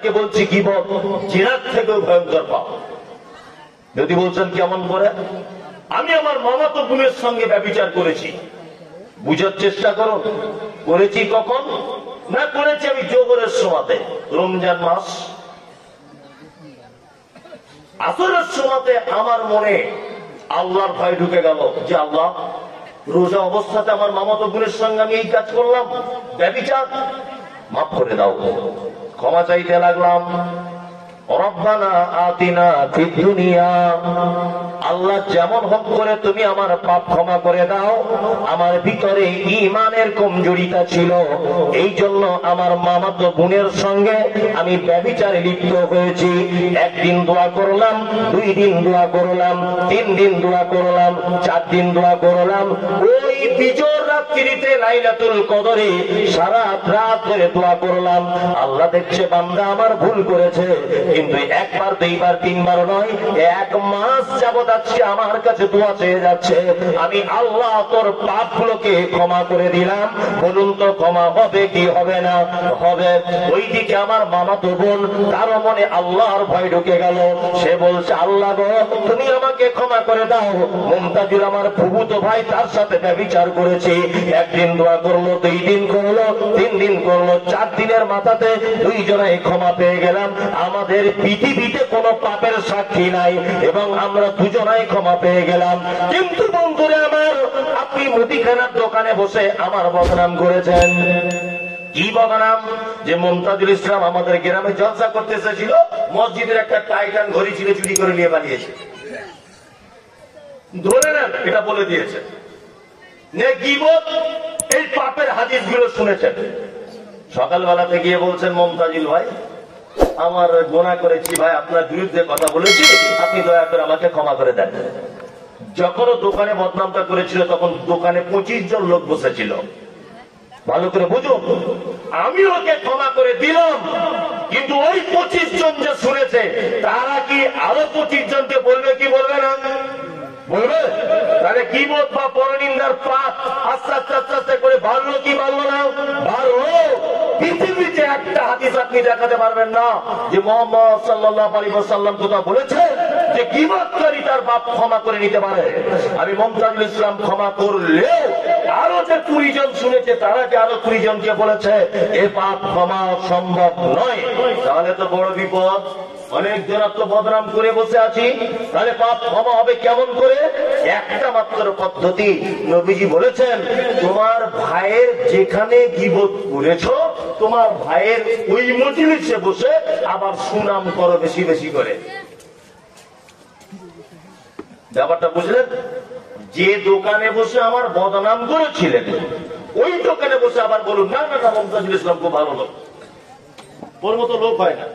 যাকে বলছি গীবত জিনার থেকেও ভয়ঙ্কর পাপ। যদি বলছেন কেমন করে, আমি আমার মামাতো বোনের সঙ্গে ব্যভিচার করেছি, বুঝার চেষ্টা করুন। করেছি কখন? না, করেছি আমি জোহরের সময়তে, রমজান মাস আসরের সময়তে আমার মনে আল্লাহর ভয় ঢুকে গেল যে আল্লাহ, রোজা অবস্থাতে আমার মামাতো বোনের সঙ্গে আমি এই কাজ করলাম, ব্যভিচার, মাফ করে দাও। ক্ষমা চাইতে লাগলাম। রব্বানা আতিনা ফিদ দুনিয়া, আল্লাহ যেমন হোক করে তুমি আমার পাপ ক্ষমা করে দাও। আমার ভিতরে ঈমানের কমজোরিতা ছিল, এই জন্য আমার মামাতো বোনের সঙ্গে আমি ব্যভিচারে লিপ্ত হয়েছি। একদিন দোয়া করলাম, 2 দিন দোয়া করলাম, 3 দিন দোয়া করলাম, 4 দিন দোয়া করলাম। ওই বিজোর রাত্রিতে লাইলাতুল কদরে সারা রাত ধরে দোয়া করলাম। আল্লাহ দেখছে বান্দা আমার ভুল করেছে, কিন্তু 1 বার 2 বার 3 বার নয়, 1 মাস যাবত আজকে আমার কাছে দোয়া চেয়ে যাচ্ছে। আমি আল্লাহ তোর পাপগুলোকে ক্ষমা করে দিলাম। বলুন তো ক্ষমা হবে কি হবে না? হবে। ওইদিকে আমার মামাতো বোন, তার মনে আল্লাহর ভয় ঢুকে গেল। সে বলছে আল্লাহ গো, তুমি আমাকে ক্ষমা করে দাও। মুমতাজুর আমার ফুফুতো ভাই, তার সাথে ব্যভিচার করেছি। একদিন দোয়া করলো, 2 দিন করলো, 3 দিন করলো, 4 দিনের মাথাতে 2 জনাই ক্ষমা পেয়ে গেলাম। আমাদের পৃথিবীতে কোনো পাপের সাক্ষী নাই এবং আমরা 2 জনাই ক্ষমা পেয়ে গেলাম। কিন্তু বন্ধুরা আমার, আপনি মুদিখানার দোকানে বসে আমার বদনাম করেছেন। কি বদনাম? যে মুমতাজুল ইসলাম আমাদের গ্রামে জলসা করতে এসেছিল, মসজিদের একটা টাইটান ঘড়ি ছিল, চুরি করে নিয়ে পালিয়েছে। ধরে নেন, এটা বলে দিয়েছে। গীবত, এই পাপের হাদিসগুলো শুনেছেন। সকালবেলাতে গিয়ে বলছেন মুমতাজুল ভাই, আমার গুনাহ করেছি ভাই, আপনার বিরুদ্ধে কথা বলেছি, আপনি দয়া করে আমাকে ক্ষমা করে দেন। যখন দোকানে বদনামটা করেছিল তখন দোকানে 25 জন লোক বসেছিল। ভালো করে বুঝুন, আমি ওকে ক্ষমা করে দিলাম, কিন্তু ওই 25 জন যে শুনেছে তারা কি আরো 25 জনকে বলবে কি বলবে না? বলবে। তাহলে গীবত বা পরনিন্দার পাপ আস্তে আস্তে আস্তে আস্তে করে বাড়লো কি বাড়লো না? বাড়লো। পৃথিবীতে একটা হাদিস আপনি দেখাতে পারবেন না যে মুহাম্মদ সাল্লাল্লাহু আলাইহি ওয়াসাল্লাম কথা বলেছেন যে গীবতকারী তার পাপ ক্ষমা করে নিতে পারে। আমি মুমতাজুল ইসলাম ক্ষমা করলেও আরো যে 20 জন শুনেছে তারা যে আরো 20 জনকে বলেছে এ পাপ ক্ষমা সম্ভব নয়, তাহলে তো বড় বিপদ। অনেক জনের তো বদনাম করে বসে আছি, তাহলে পাপ ক্ষমা হবে কেমন করে? একটা মাত্র পদ্ধতি। নবীজি বলেছেন, তোমার ভাইয়ের যেখানে গীবত করেছো, তোমার ভাইয়ের ওই মজলিসে বসে আবার সুনাম করো বেশি বেশি করে। ব্যাপারটা বুঝলেন? যে দোকানে বসে আমার বদনাম করেছিলেন, ওই দোকানে বসে আবার বলুন না না না মুমতাজুল ইসলাম খুব ভালো লোক, ওর মতো লোক হয় না।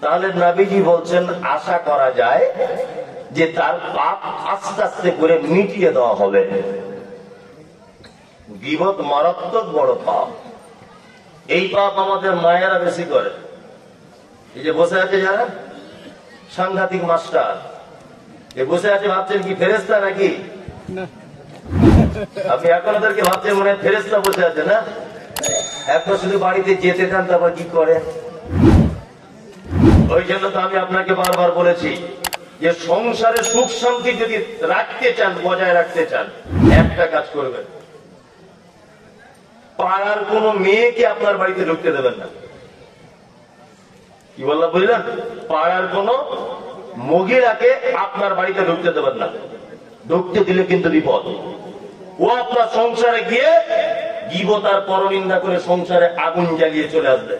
তাহলে নবীজি বলছেন আশা করা যায় যে তার পাপ আস্তে আস্তে করে মিটিয়ে দেওয়া হবে। গীবত মারাত্মক বড় পাপ। এই পাপ আমাদের মায়েরা বেশি করে। এই যে বসে আছে যারা সাংঘাতিক মাস্টার, এ বসে আছে ভাবছেন কি ফেরেশতা নাকি? আপনি এখন ওদেরকে ভাবছেন মনে হয় ফেরেশতা বসে আছে না? এখন শুধু বাড়িতে যেতে চান, তারপর কি করে? ওই জন্য তো আমি আপনাকে বারবার বলেছি যে সংসারে সুখ শান্তি যদি রাখতে চান, বজায় রাখতে চান, একটা কাজ করবেন, পাড়ার কোন মেয়েকে আপনার বাড়িতে ঢুকতে দেবেন না। কি বললাম বুঝলেন? পাড়ার কোন মহিলাকে আপনার বাড়িতে ঢুকতে দেবেন না। ঢুকতে দিলে কিন্তু বিপদ। ও আপনার সংসারে গিয়ে গীবত আর পরনিন্দা করে সংসারে আগুন জ্বালিয়ে চলে আসবে।